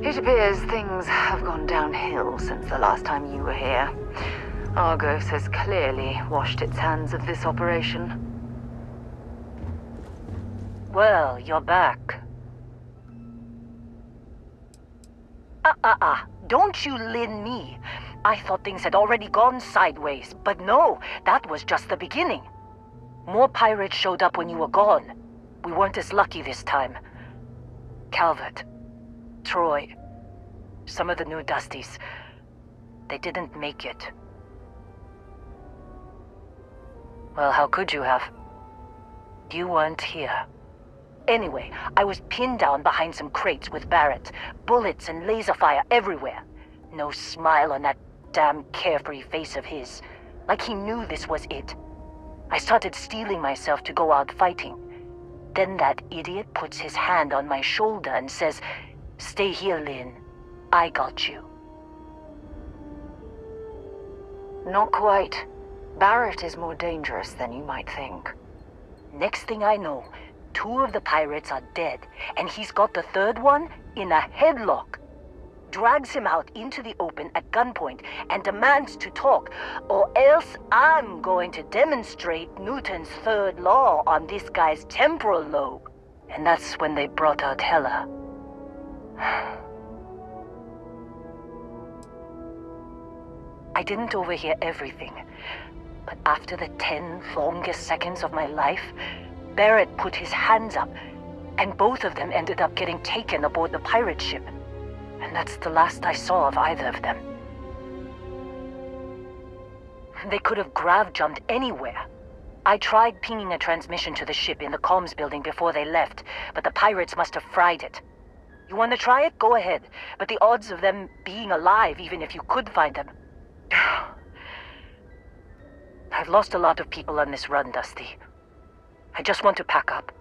It appears things have gone downhill since the last time you were here. Argos has clearly washed its hands of this operation. Well, you're back. Don't you lin me. I thought things had already gone sideways, but no, that was just the beginning. More pirates showed up when you were gone. We weren't as lucky this time. Calvert, Troy, some of the new Dusties, they didn't make it. Well, how could you have? You weren't here. Anyway, I was pinned down behind some crates with Barrett. Bullets and laser fire everywhere. No smile on that damn carefree face of his. Like he knew this was it. I started steeling myself to go out fighting. Then that idiot puts his hand on my shoulder and says, "Stay here, Lynn. I got you." Not quite. Barrett is more dangerous than you might think. Next thing I know, 2 of the pirates are dead, and he's got the 3rd one in a headlock. Drags him out into the open at gunpoint and demands to talk, or else I'm going to demonstrate Newton's 3rd law on this guy's temporal lobe. And that's when they brought out Hela. I didn't overhear everything, but after the 10 longest seconds of my life, Barrett put his hands up, and both of them ended up getting taken aboard the pirate ship. And that's the last I saw of either of them. They could have grav-jumped anywhere. I tried pinging a transmission to the ship in the comms building before they left, but the pirates must have fried it. You want to try it? Go ahead. But the odds of them being alive, even if you could find them... I've lost a lot of people on this run, Dusty. I just want to pack up.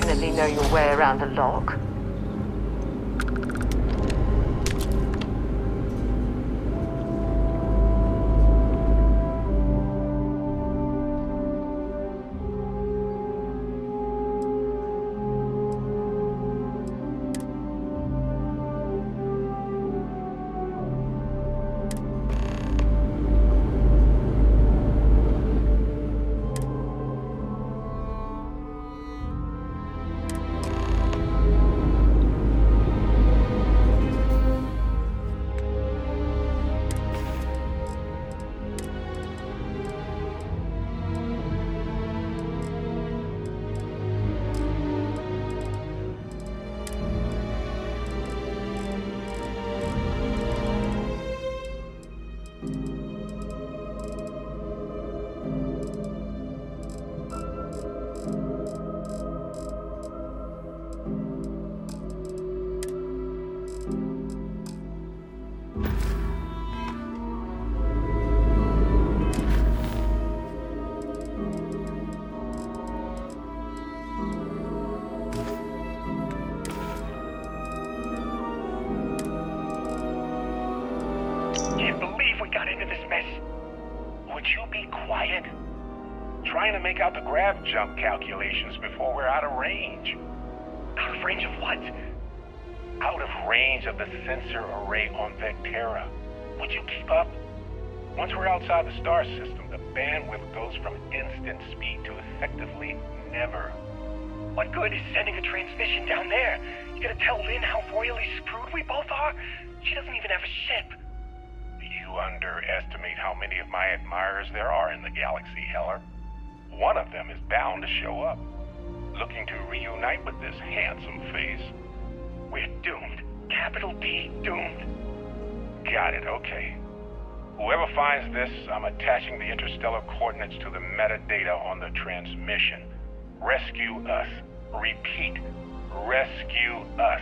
definitely know your way around a lock. Can't believe we got into this mess. Would you be quiet? Trying to make out the grav jump calculations before we're out of range. Out of range of what? Out of range of the sensor array on Vectera. Would you keep up? Once we're outside the star system, the bandwidth goes from instant speed to effectively never. What good is sending a transmission down there? You gonna tell Lynn how royally screwed we both are? She doesn't even have a ship. You underestimate how many of my admirers there are in the galaxy, Heller. One of them is bound to show up, looking to reunite with this handsome face. We're doomed. Capital D, doomed. Got it, okay. Whoever finds this, I'm attaching the interstellar coordinates to the metadata on the transmission. Rescue us. Repeat, rescue us.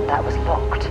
and that was locked.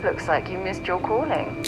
Looks like you missed your calling.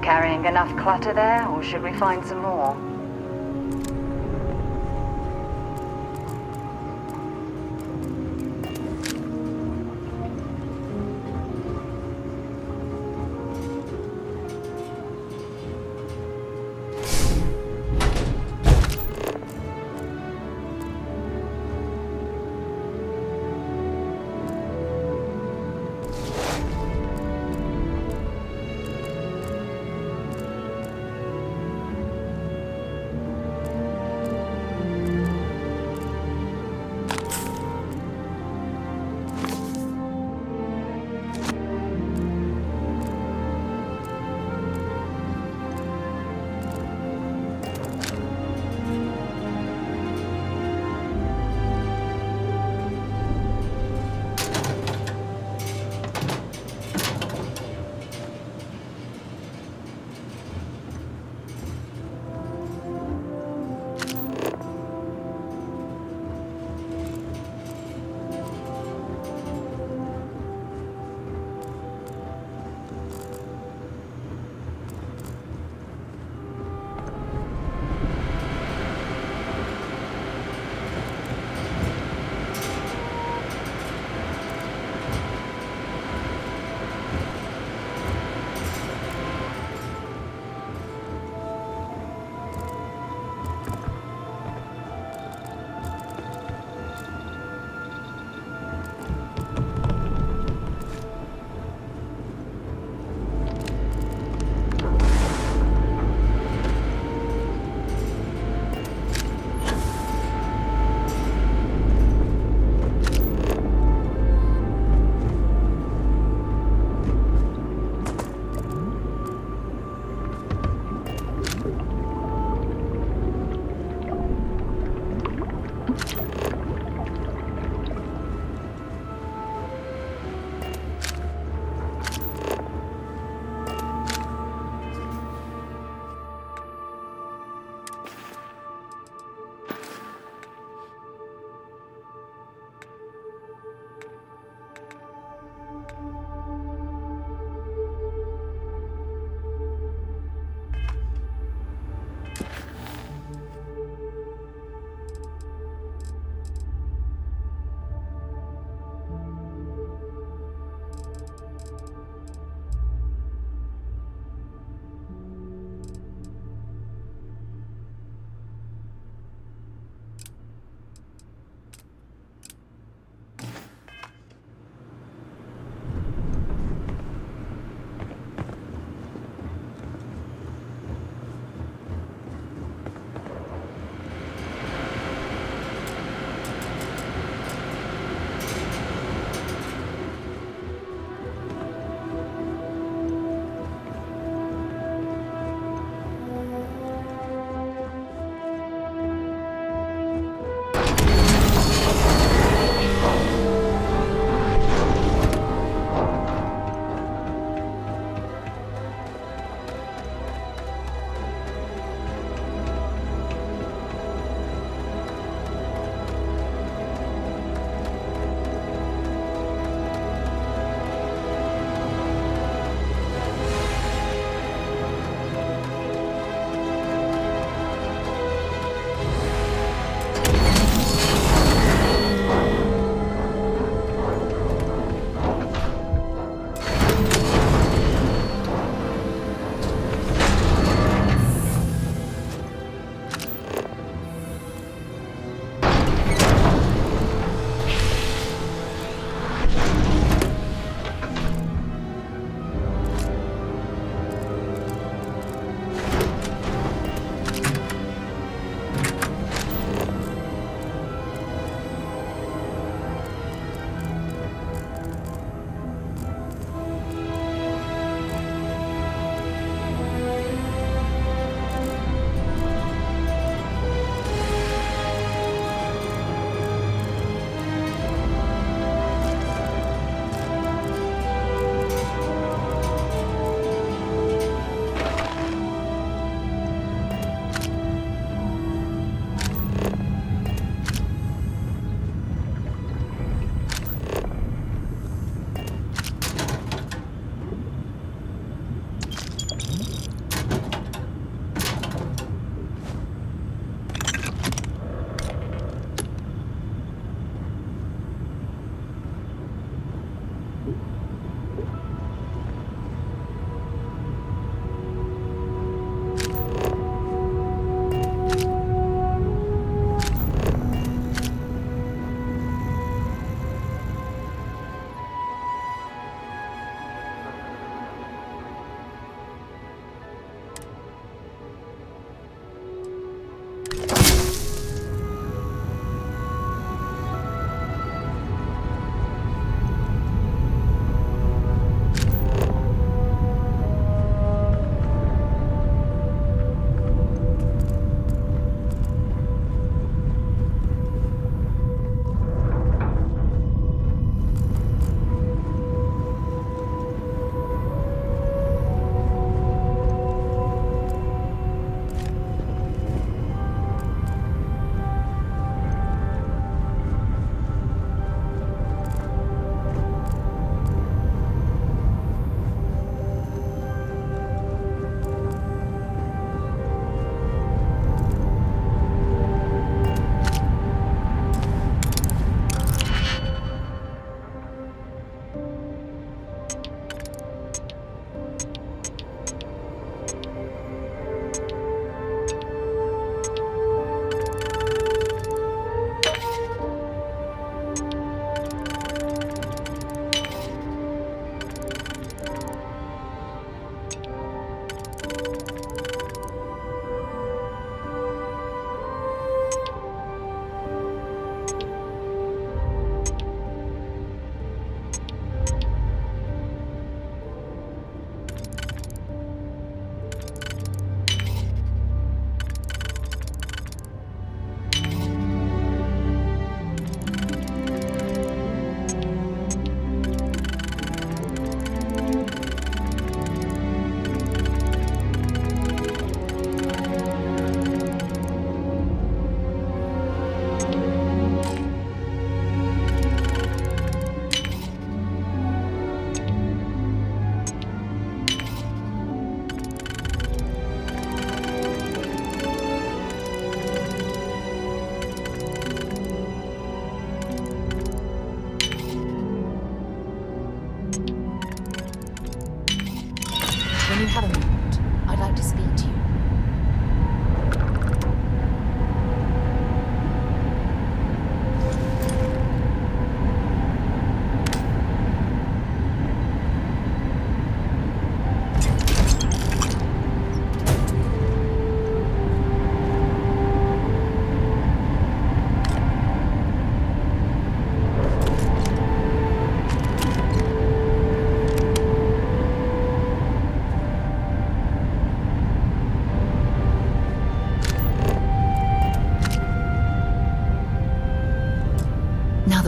Carrying enough clutter there, or should we find some more?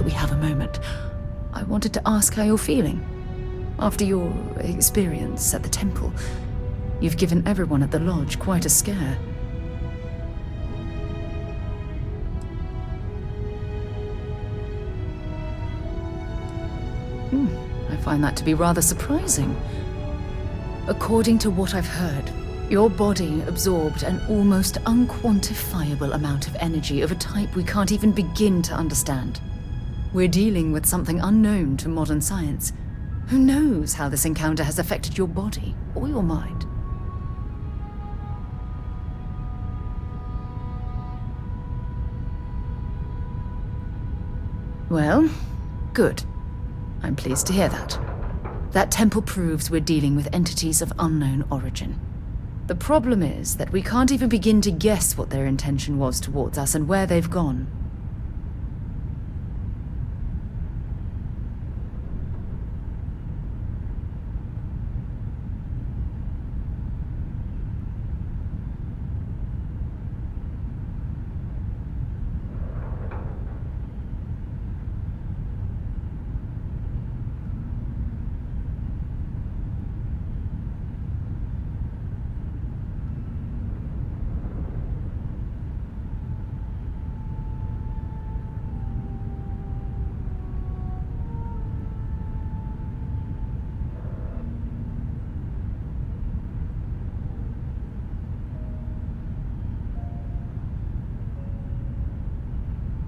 we have a moment, I wanted to ask how you're feeling. After your experience at the temple, you've given everyone at the lodge quite a scare. I find that to be rather surprising. According to what I've heard, your body absorbed an almost unquantifiable amount of energy of a type we can't even begin to understand. We're dealing with something unknown to modern science. Who knows how this encounter has affected your body or your mind? Well, good. I'm pleased to hear that. That temple proves we're dealing with entities of unknown origin. The problem is that we can't even begin to guess what their intention was towards us and where they've gone.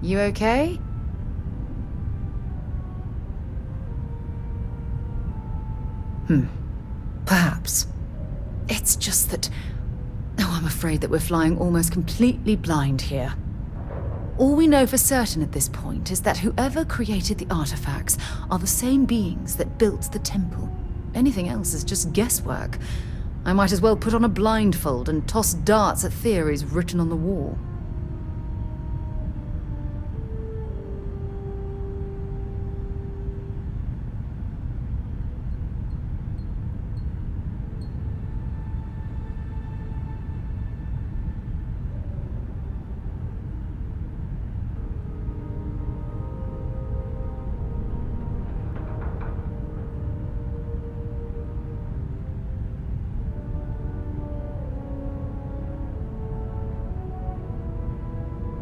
You okay? Perhaps. It's just that... Oh, I'm afraid that we're flying almost completely blind here. All we know for certain at this point is that whoever created the artifacts are the same beings that built the temple. Anything else is just guesswork. I might as well put on a blindfold and toss darts at theories written on the wall.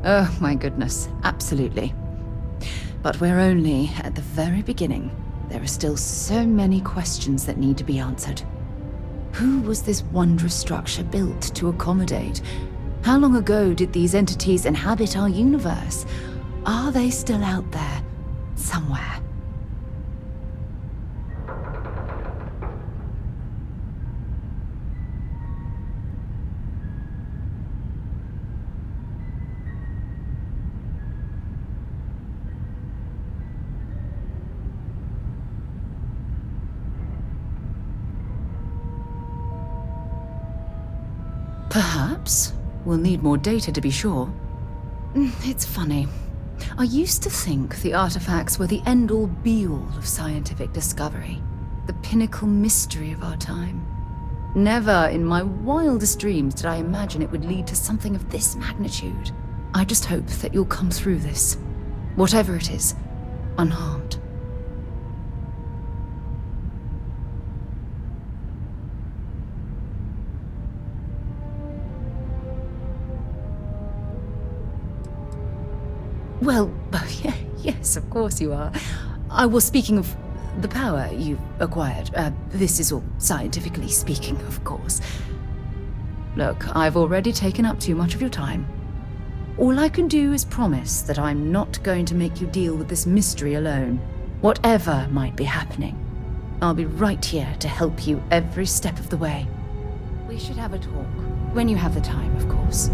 Oh, my goodness, absolutely. But we're only at the very beginning. There are still so many questions that need to be answered. Who was this wondrous structure built to accommodate? How long ago did these entities inhabit our universe? Are they still out there, somewhere? Perhaps. We'll need more data to be sure. It's funny. I used to think the artifacts were the end-all be-all of scientific discovery, the pinnacle mystery of our time. Never in my wildest dreams did I imagine it would lead to something of this magnitude. I just hope that you'll come through this, whatever it is, unharmed. Well, yes, of course you are. I was speaking of the power you've acquired. This is all scientifically speaking, of course. Look, I've already taken up too much of your time. All I can do is promise that I'm not going to make you deal with this mystery alone. Whatever might be happening, I'll be right here to help you every step of the way. We should have a talk, when you have the time, of course.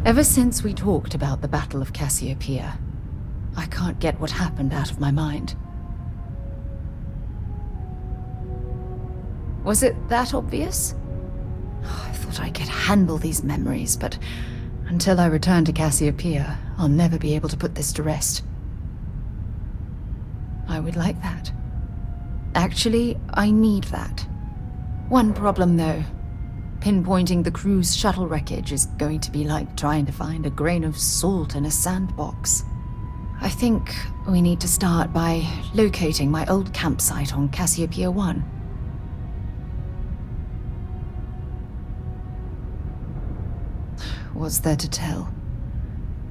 Ever since we talked about the Battle of Cassiopeia, I can't get what happened out of my mind. Was it that obvious? I thought I could handle these memories, but until I return to Cassiopeia, I'll never be able to put this to rest. I would like that. Actually, I need that. One problem, though. Pinpointing the crew's shuttle wreckage is going to be like trying to find a grain of salt in a sandbox. I think we need to start by locating my old campsite on Cassiopeia 1. What's there to tell?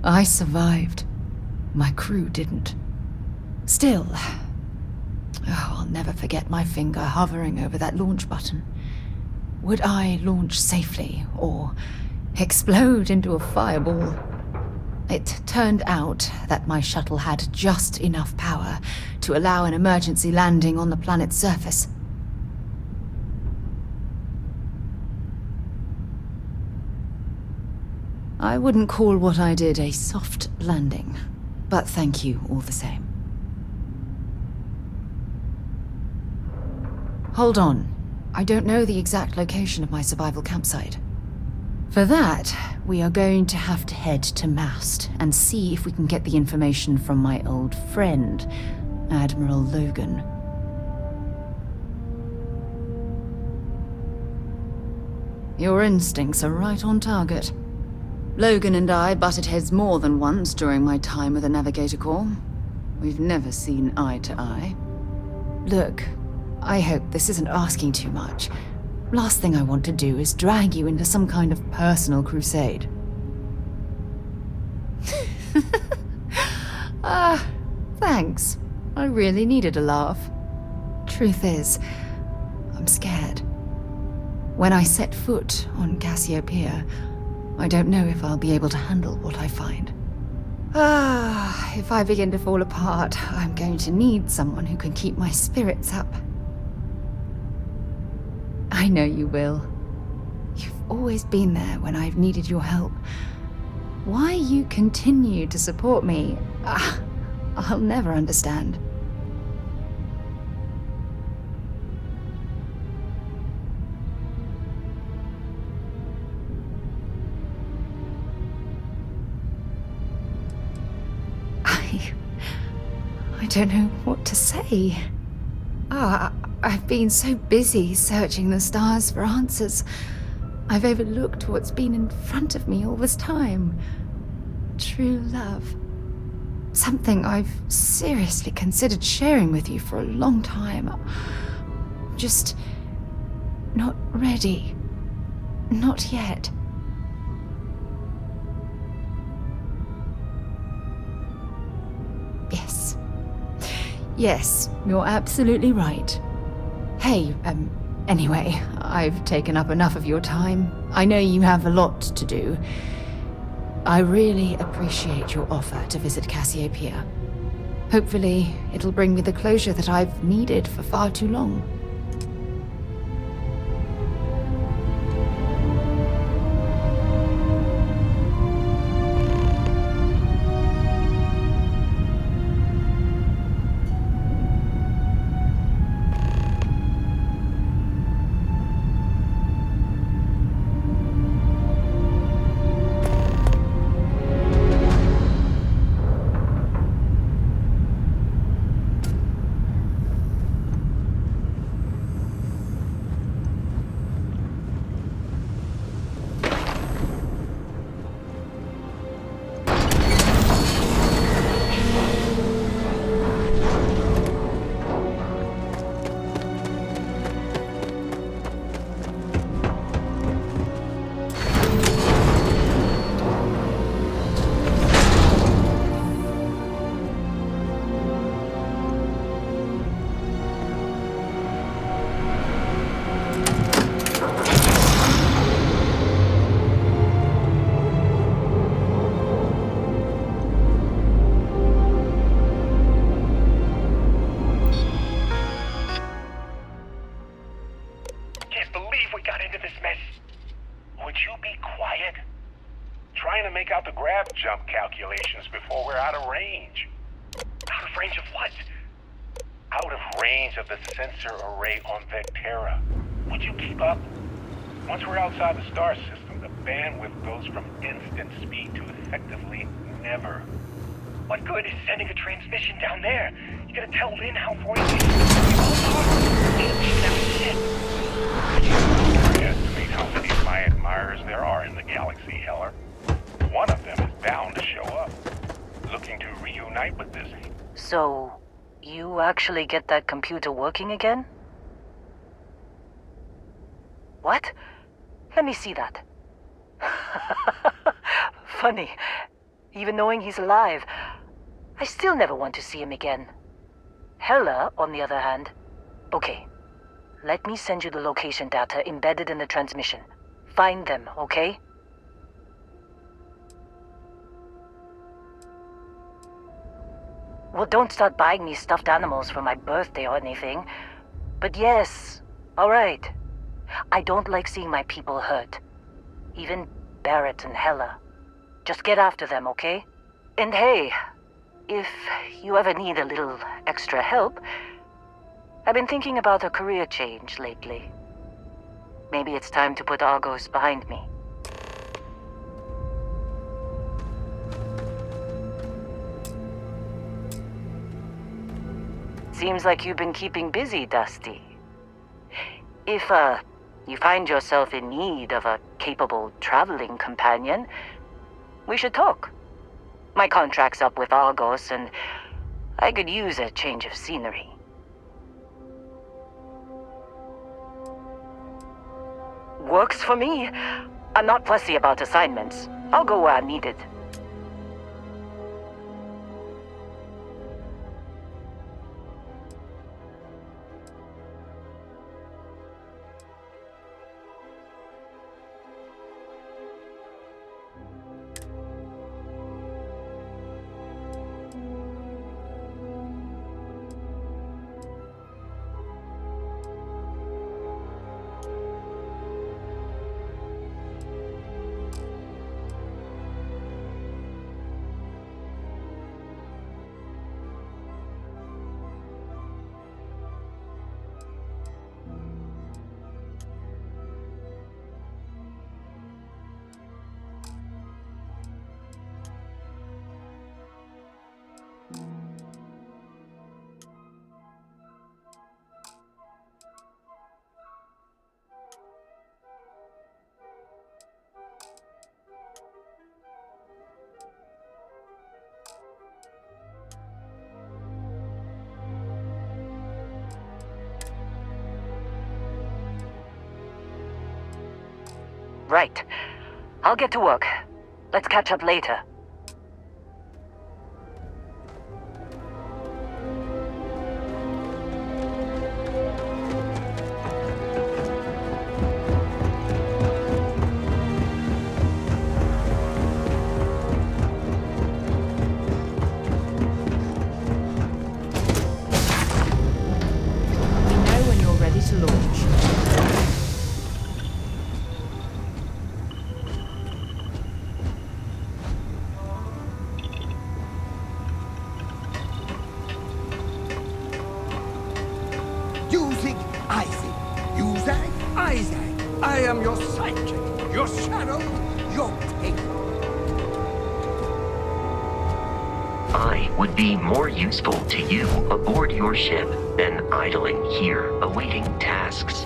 I survived. My crew didn't. Still, I'll never forget my finger hovering over that launch button. Would I launch safely or explode into a fireball? It turned out that my shuttle had just enough power to allow an emergency landing on the planet's surface. I wouldn't call what I did a soft landing, but thank you all the same. Hold on. I don't know the exact location of my survival campsite. For that, we are going to have to head to Mast and see if we can get the information from my old friend, Admiral Logan. Your instincts are right on target. Logan and I butted heads more than once during my time with the Navigator Corps. We've never seen eye to eye. Look, I hope this isn't asking too much. Last thing I want to do is drag you into some kind of personal crusade. Thanks. I really needed a laugh. Truth is, I'm scared. When I set foot on Cassiopeia, I don't know if I'll be able to handle what I find. If I begin to fall apart, I'm going to need someone who can keep my spirits up. I know you will. You've always been there when I've needed your help. Why you continue to support me, I'll never understand. I don't know what to say. I've been so busy searching the stars for answers. I've overlooked what's been in front of me all this time. True love. Something I've seriously considered sharing with you for a long time. Just not ready. Not yet. Yes, you're absolutely right. Hey, anyway, I've taken up enough of your time. I know you have a lot to do. I really appreciate your offer to visit Cassiopeia. Hopefully, it'll bring me the closure that I've needed for far too long. Make out the grav jump calculations before we're out of range. Out of range of what? Out of range of the sensor array on Vectera. Would you keep up? Once we're outside the star system, the bandwidth goes from instant speed to effectively never. What good is sending a transmission down there? You gotta tell Lynn how far you can. Estimate how many actually get that computer working again? What? Let me see that. Funny. Even knowing he's alive, I still never want to see him again. Hella, on the other hand. Okay. Let me send you the location data embedded in the transmission. Find them, okay? Well, don't start buying me stuffed animals for my birthday or anything. But yes, alright. I don't like seeing my people hurt. Even Barrett and Hella. Just get after them, okay? And hey, if you ever need a little extra help, I've been thinking about a career change lately. Maybe it's time to put Argos behind me. Seems like you've been keeping busy, Dusty. If, you find yourself in need of a capable traveling companion, we should talk. My contract's up with Argos, and I could use a change of scenery. Works for me. I'm not fussy about assignments. I'll go where I'm needed. Right. I'll get to work. Let's catch up later. We know when you're ready to launch. Using Isaac. Using Isaac. I am your sidekick, your shadow, your tape. I would be more useful to you aboard your ship than idling here awaiting tasks.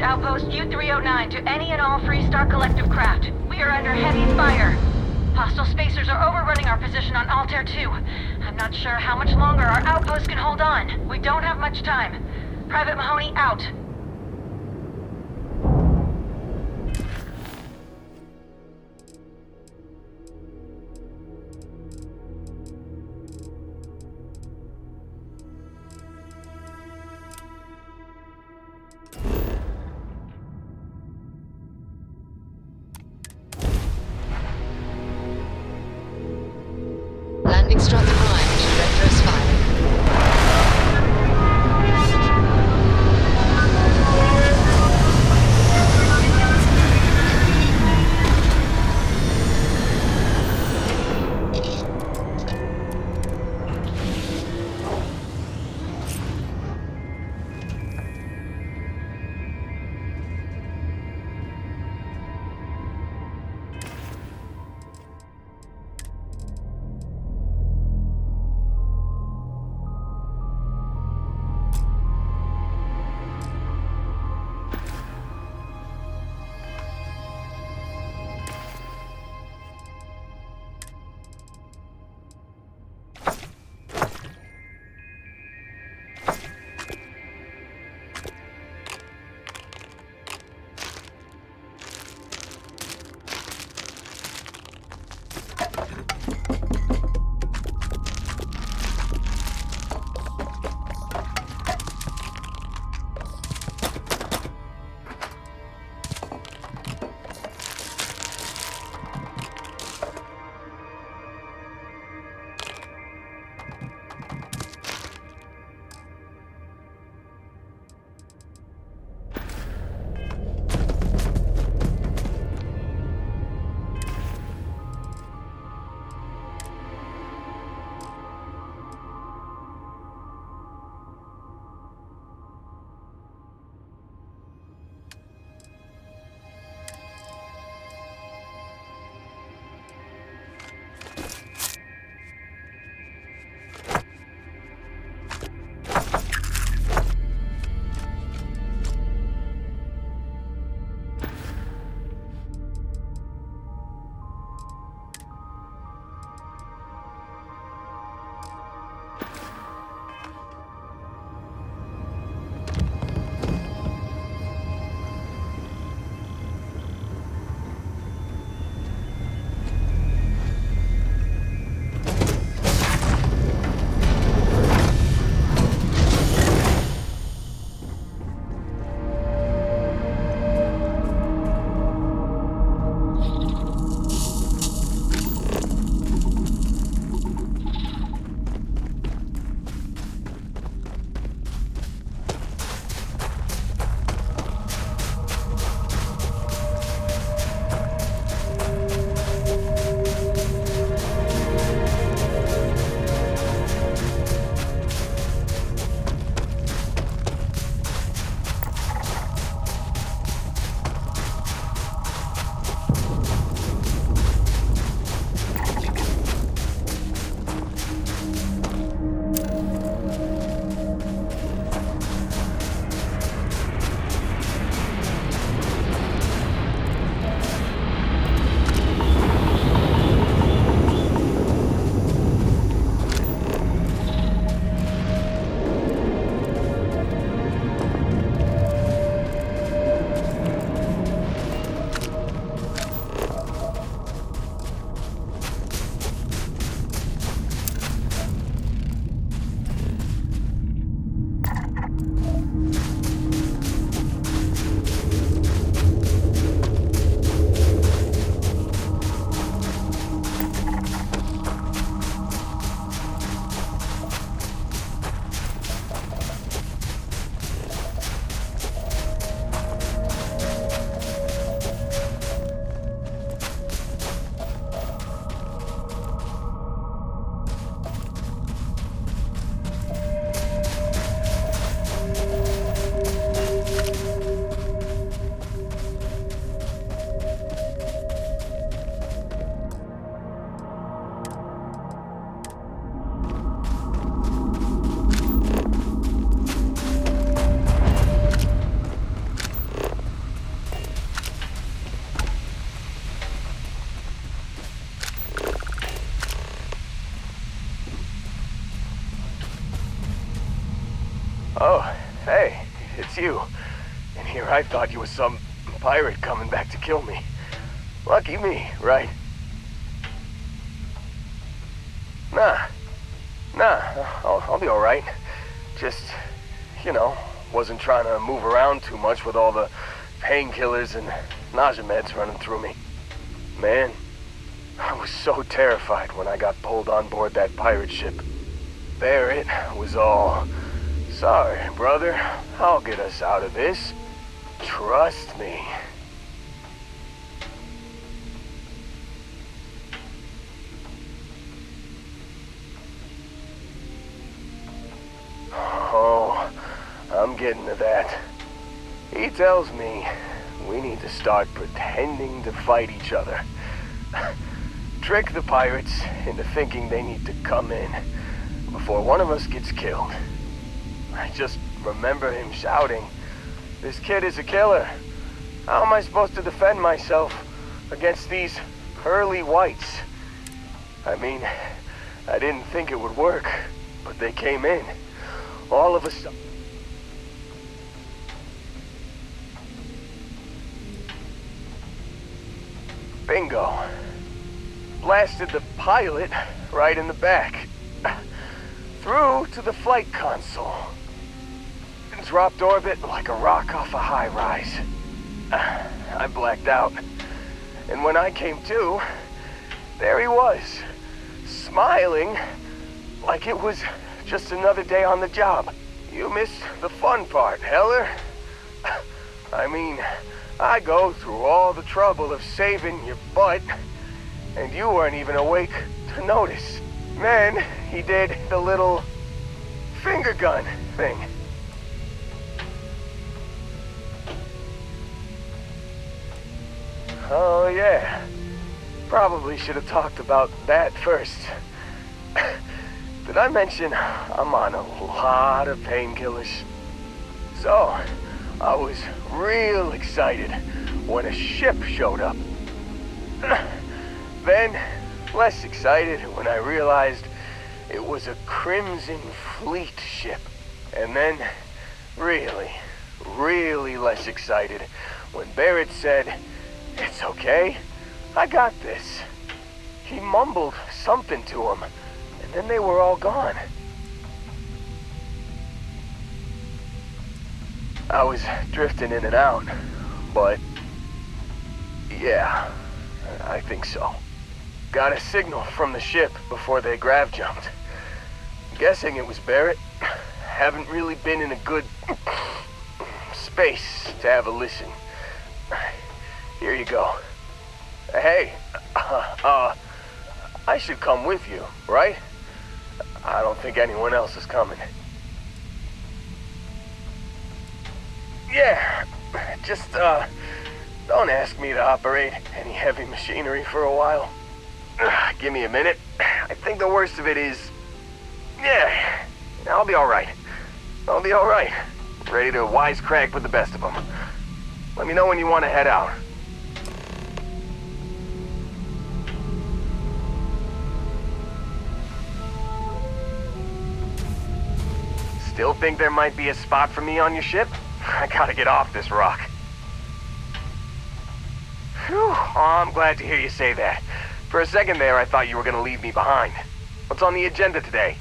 message Outpost U-309 to any and all Freestar Collective craft. We are under heavy fire. Hostile spacers are overrunning our position on Altair 2. I'm not sure how much longer our outpost can hold on. We don't have much time. Private Mahoney out. Landing strut primed. Retros firing. Oh, hey, it's you. And here I thought you were some pirate coming back to kill me. Lucky me, right? Nah, I'll be alright. Just, wasn't trying to move around too much with all the painkillers and nausea meds running through me. Man, I was so terrified when I got pulled on board that pirate ship. Barrett was all, "Sorry, brother, I'll get us out of this. Trust me." Oh, I'm getting to that. He tells me we need to start pretending to fight each other. Trick the pirates into thinking they need to come in before one of us gets killed. I just remember him shouting, "This kid is a killer. How am I supposed to defend myself against these pearly whites?" I mean, I didn't think it would work, but they came in. All of a sudden. Bingo. Blasted the pilot right in the back. Through to the flight console. And dropped orbit like a rock off a high rise. I blacked out. And when I came to, there he was, smiling like it was just another day on the job. You missed the fun part, Heller. I mean, I go through all the trouble of saving your butt, and you weren't even awake to notice. Then he did the little finger gun thing. Oh yeah, probably should have talked about that first. Did I mention I'm on a lot of painkillers? So, I was real excited when a ship showed up. Then, less excited when I realized it was a Crimson Fleet ship. And then, really less excited when Barrett said, "It's okay, I got this." He mumbled something to him, and then they were all gone. I was drifting in and out, but yeah, I think so. Got a signal from the ship before they grav jumped. Guessing it was Barrett. Haven't really been in a good space to have a listen. Here you go. Hey, I should come with you, right? I don't think anyone else is coming. Yeah, just, don't ask me to operate any heavy machinery for a while. Give me a minute. I think the worst of it is, yeah, I'll be alright. I'll be alright. Ready to wisecrack with the best of them. Let me know when you want to head out. Still think there might be a spot for me on your ship? I gotta get off this rock. Phew, oh, I'm glad to hear you say that. For a second there, I thought you were gonna leave me behind. What's on the agenda today?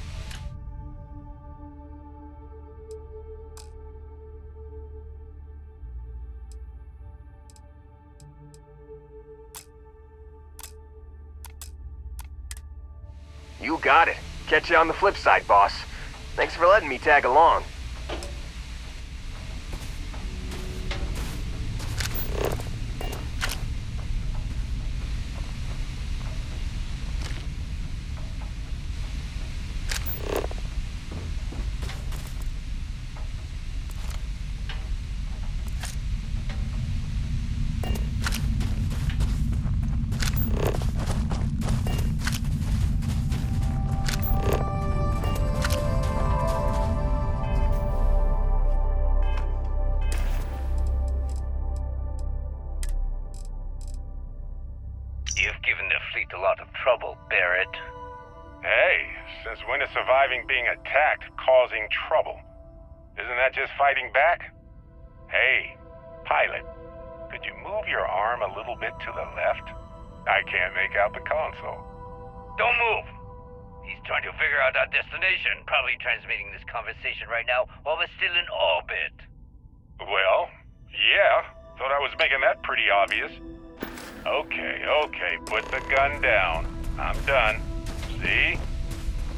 You got it. Catch you on the flip side, boss. Thanks for letting me tag along. You've given the fleet a lot of trouble, Barrett. Hey, since when is surviving being attacked causing trouble? Isn't that just fighting back? Hey, pilot, could you move your arm a little bit to the left? I can't make out the console. Don't move! He's trying to figure out our destination. Probably transmitting this conversation right now while we're still in orbit. Well, yeah. Thought I was making that pretty obvious. Okay, put the gun down. I'm done. See?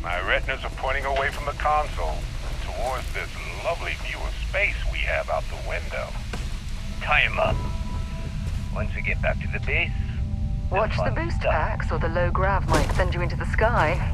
My retinas are pointing away from the console, towards this lovely view of space we have out the window. Tie him up. Once we get back to the base... Watch the boost packs, or the low grav might send you into the sky.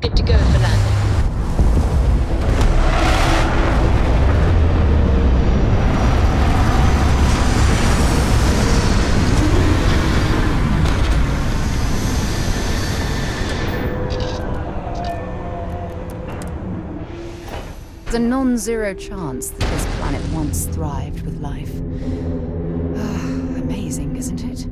Good to go for landing. There's a non-zero chance that this planet once thrived with life. Amazing, isn't it?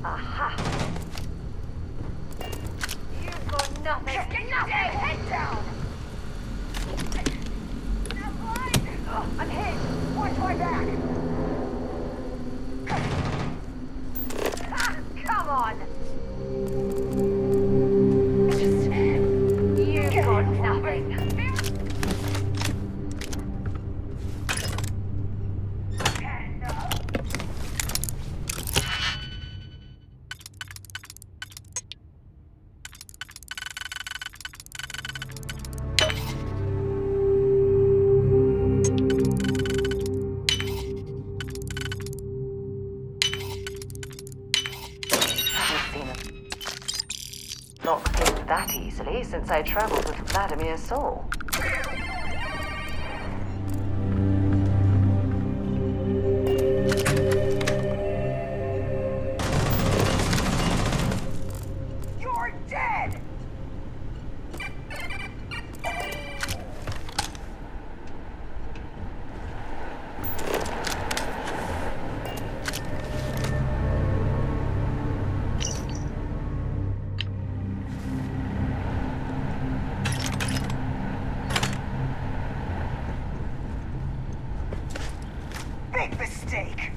Aha! You've got nothing! Nothing! Head down! Oh, I'm hit! Watch my back! Ah, come on! You've got nothing! Not cleared that easily since I traveled with Vladimir's soul. You're dead! Big mistake!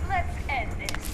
Let's end this.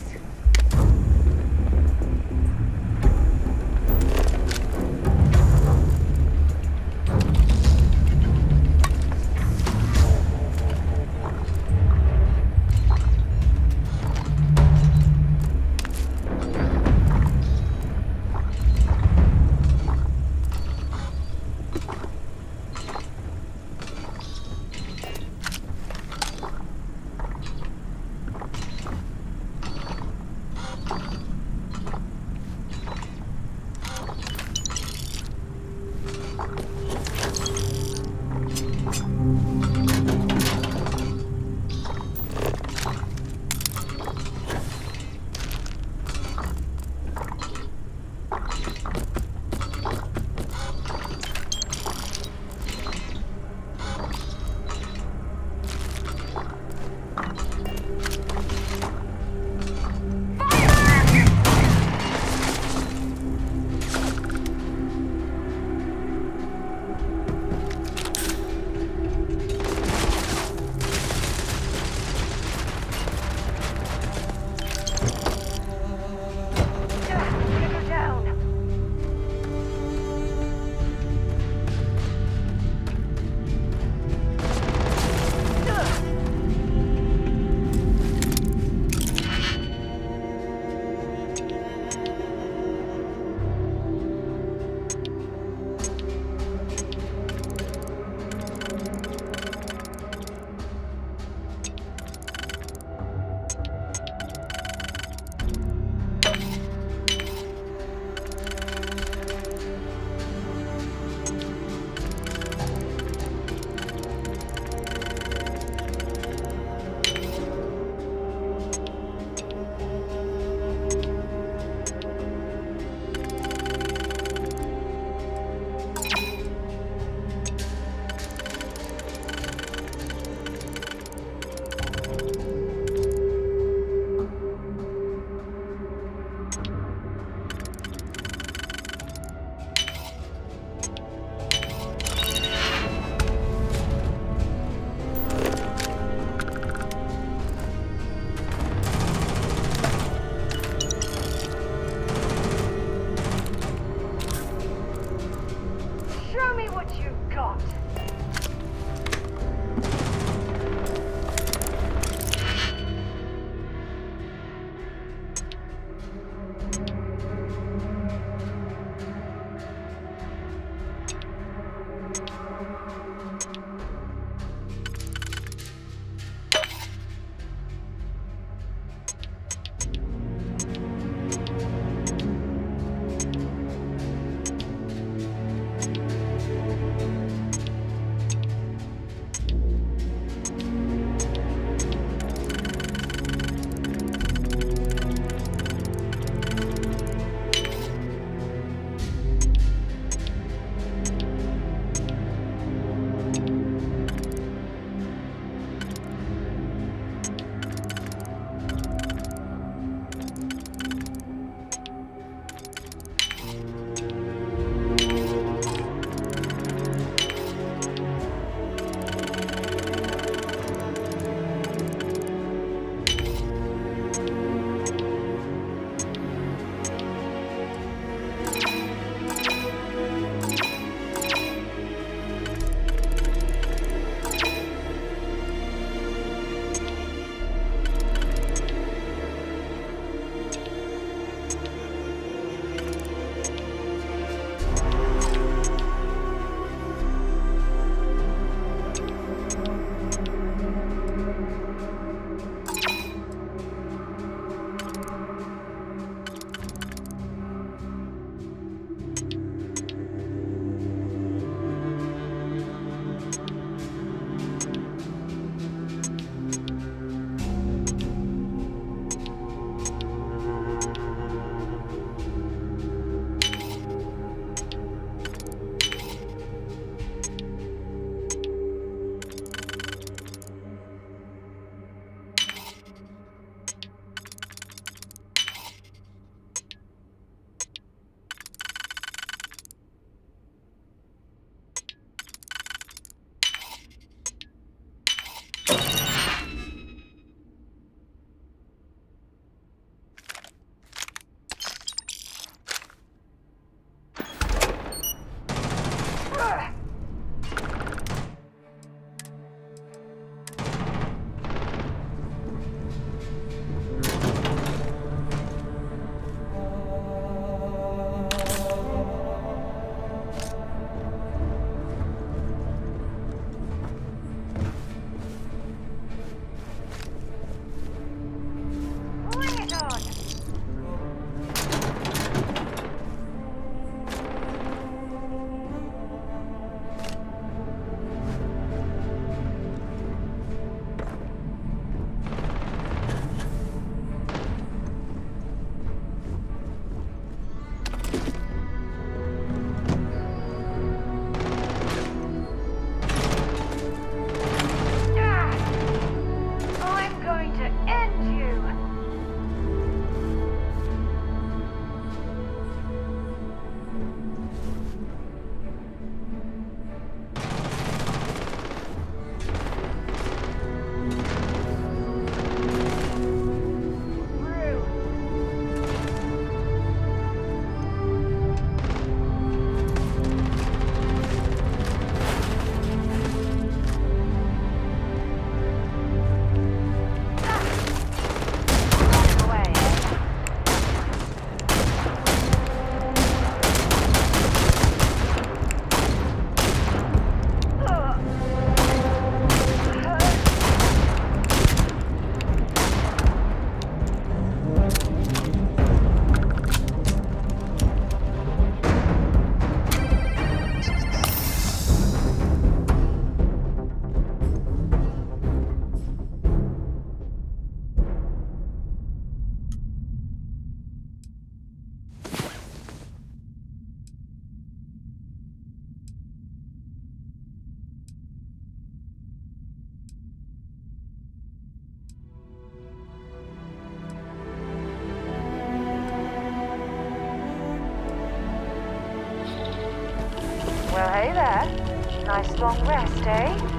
Stay there. Nice long rest, eh?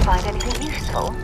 Find anything useful?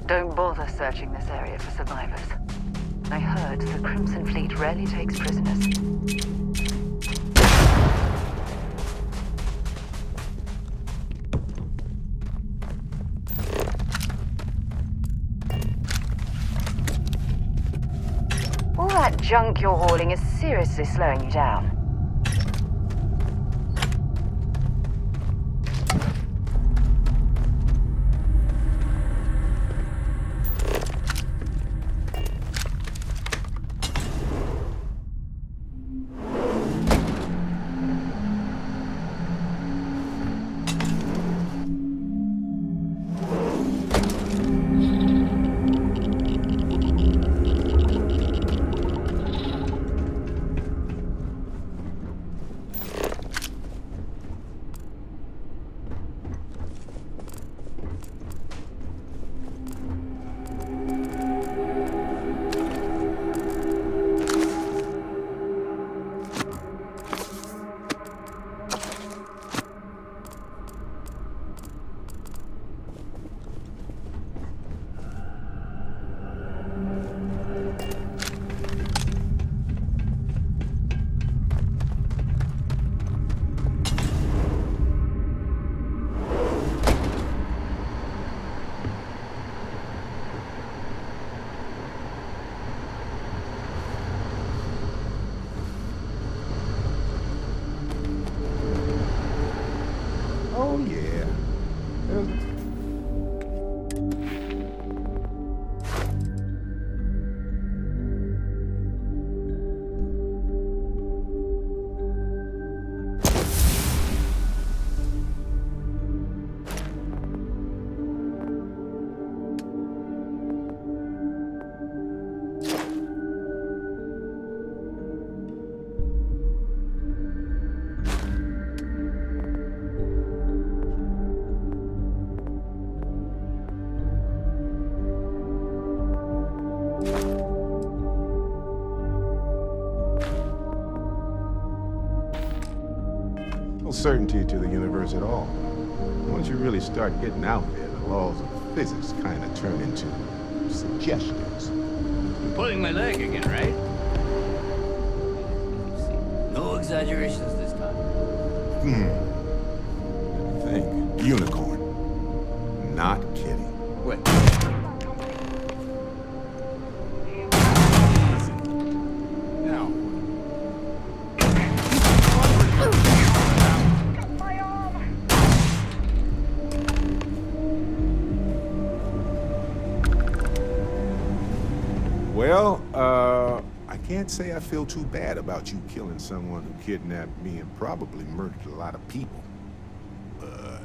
Don't bother searching this area for survivors. I heard the Crimson Fleet rarely takes prisoners. All that junk you're hauling is seriously slowing you down. uncertainty to the universe at all. Once you really start getting out there, the laws of physics kind of turn into suggestions. You're pulling my leg again, right? No exaggerations this time. Think. Unicorn. Not kidding. Wait. Now. Well, I can't say I feel too bad about you killing someone who kidnapped me and probably murdered a lot of people. But...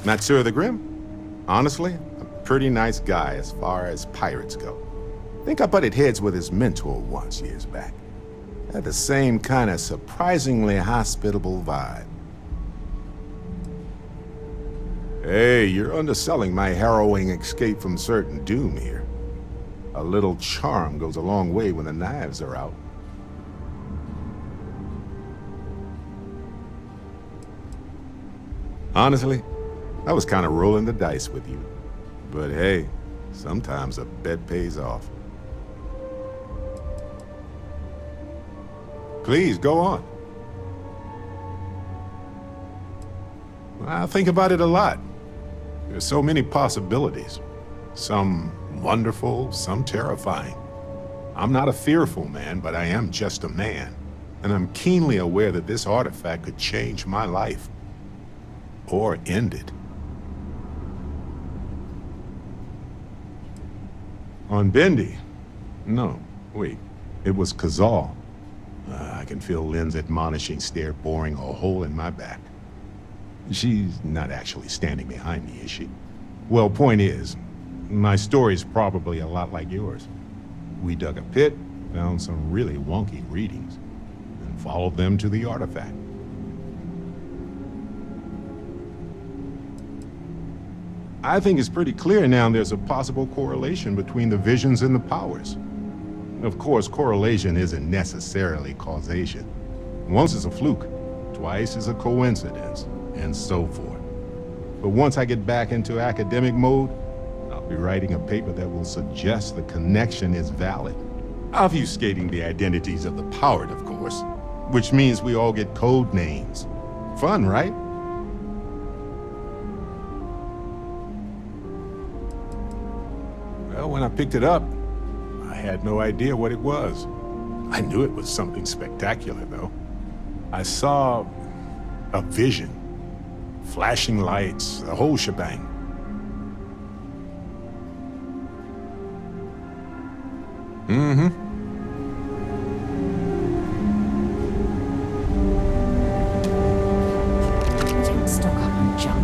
Matsura the Grim? Honestly, a pretty nice guy as far as pirates go. Think I butted heads with his mentor once years back. Had the same kind of surprisingly hospitable vibe. Hey, you're underselling my harrowing escape from certain doom here. A little charm goes a long way when the knives are out. Honestly, I was kind of rolling the dice with you. But hey, sometimes a bet pays off. Please, go on. I think about it a lot. There's so many possibilities. Some wonderful, some terrifying. I'm not a fearful man, but I am just a man. And I'm keenly aware that this artifact could change my life. Or end it. On Bendy? No, wait. It was Kazal. I can feel Lynn's admonishing stare boring a hole in my back. She's not actually standing behind me, is she? Well, point is, my story's probably a lot like yours. We dug a pit, found some really wonky readings, and followed them to the artifact. I think it's pretty clear now there's a possible correlation between the visions and the powers. Of course, correlation isn't necessarily causation. Once is a fluke, twice is a coincidence, and so forth. But once I get back into academic mode, I'll be writing a paper that will suggest the connection is valid. Obfuscating the identities of the powered, of course, which means we all get code names. Fun, right? Well, when I picked it up, I had no idea what it was. I knew it was something spectacular, though. I saw a vision. Flashing lights, the whole shebang. Mm-hmm. Don't stock up on junk.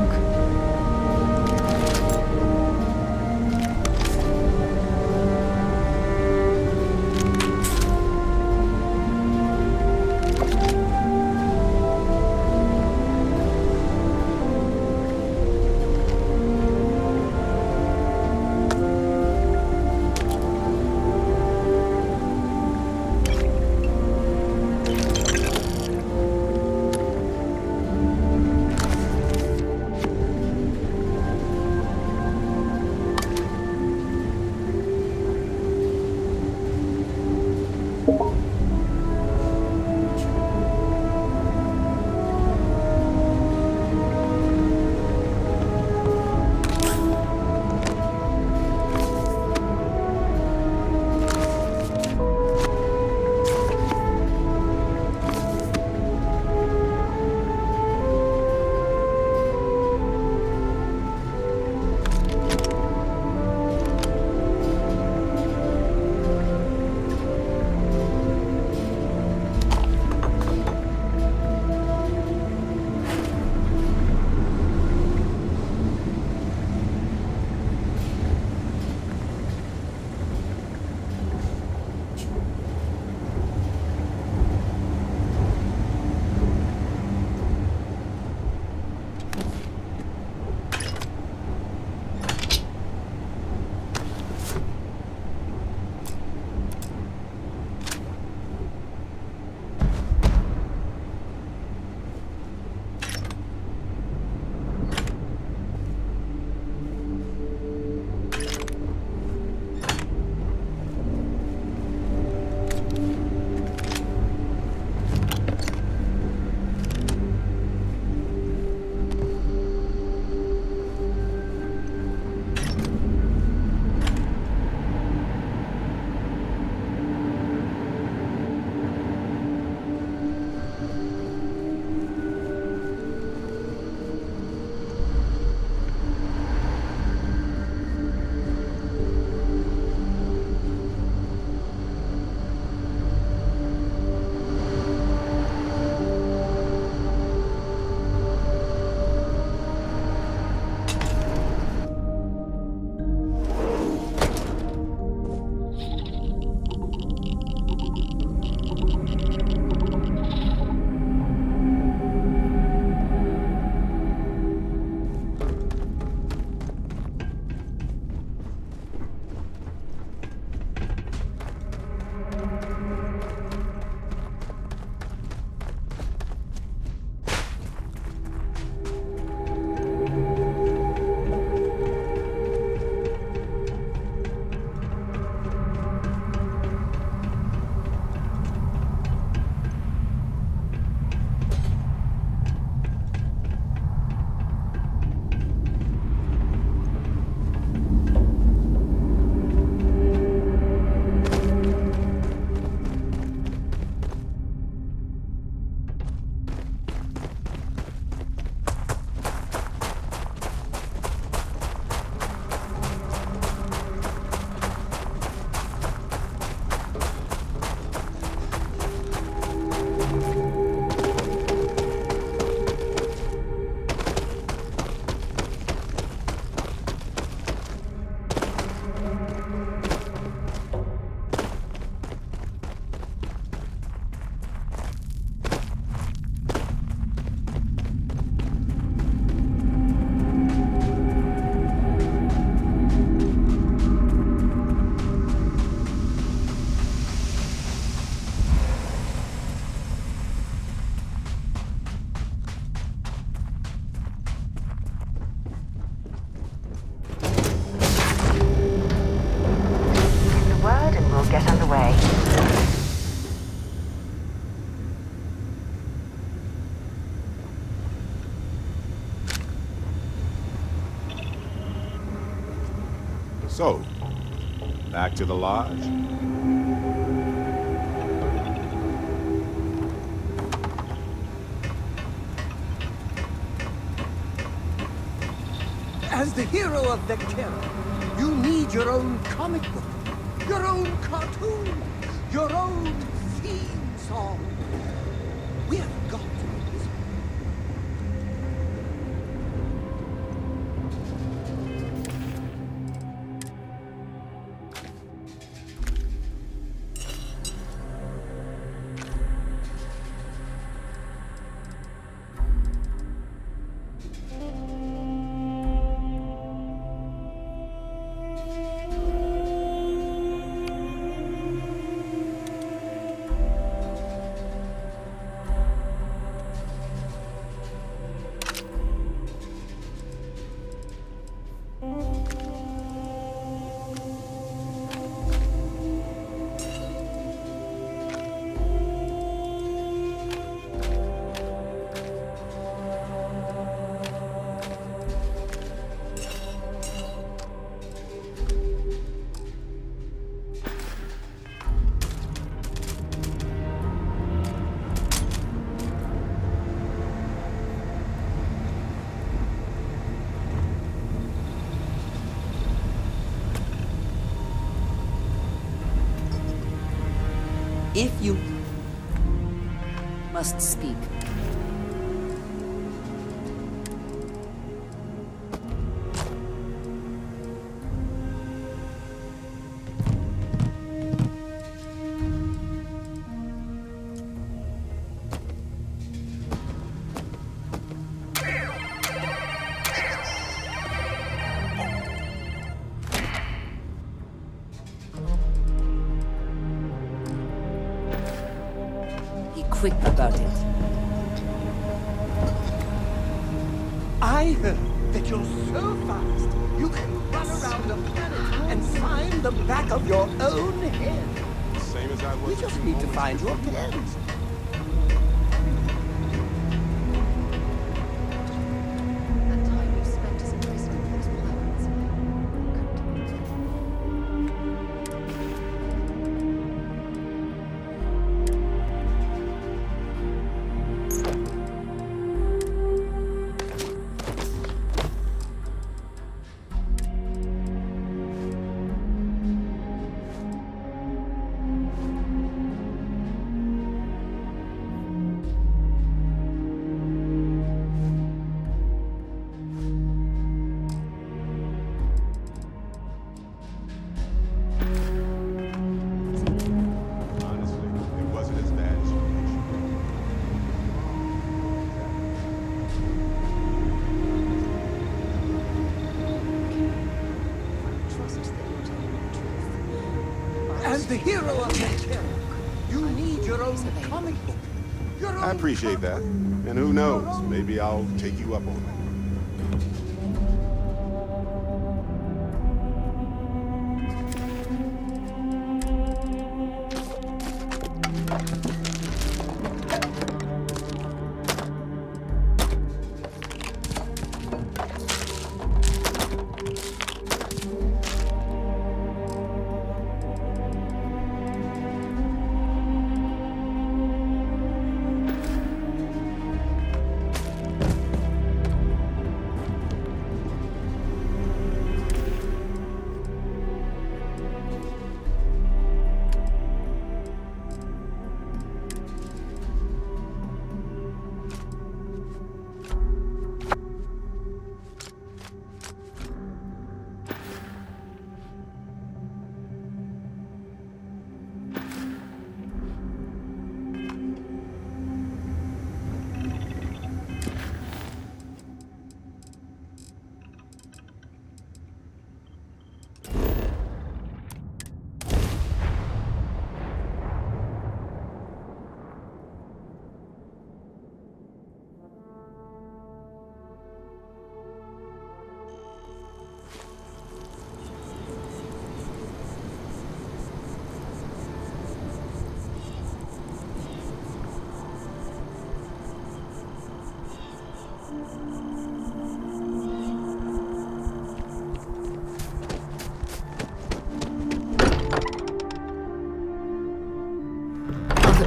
So, back to the lodge? As the hero of Vectera, you need your own comic book, your own cartoon, your own theme song. We have got to do this. If you must speak. Quick about it. I heard that you're so fast, you can run around the planet and find the back of your own head. Same as I was. We just need to find your pens. That time you spent as a prisoner of those pirates. Honestly, it wasn't as bad as you mentioned. As the hero of Vectera, you need your own comic book. Your own I appreciate that. And who knows, maybe I'll take you up on it.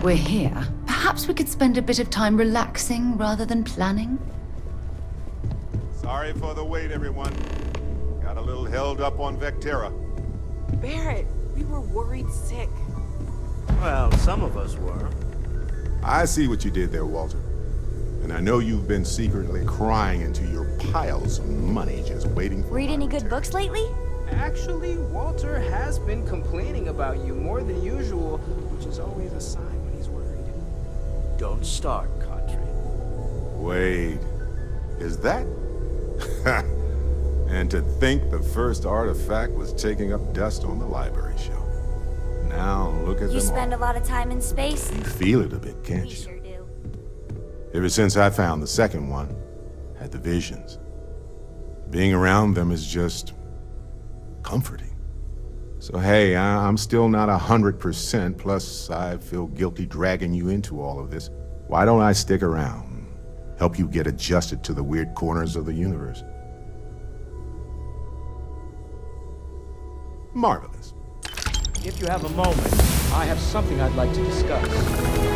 that we're here, perhaps we could spend a bit of time relaxing rather than planning? Sorry for the wait, everyone. Got a little held up on Vectera. Barrett, we were worried sick. Well, some of us were. I see what you did there, Walter. And I know you've been secretly crying into your piles of money just waiting for Read my any good return. books lately? Actually, Walter has been complaining about you more than usual, which is always a sign when he's worried. Don't start, Country. Wait, is that? And to think the first artifact was taking up dust on the library shelf. Now look at You them spend all. a lot of time in space? You feel it a bit, can't We you? sure do. Ever since I found the second one, had the visions. Being around them is just comforting. So hey, I'm still not 100%, plus I feel guilty dragging you into all of this. Why don't I stick around? Help you get adjusted to the weird corners of the universe. Marvelous. If you have a moment, I have something I'd like to discuss.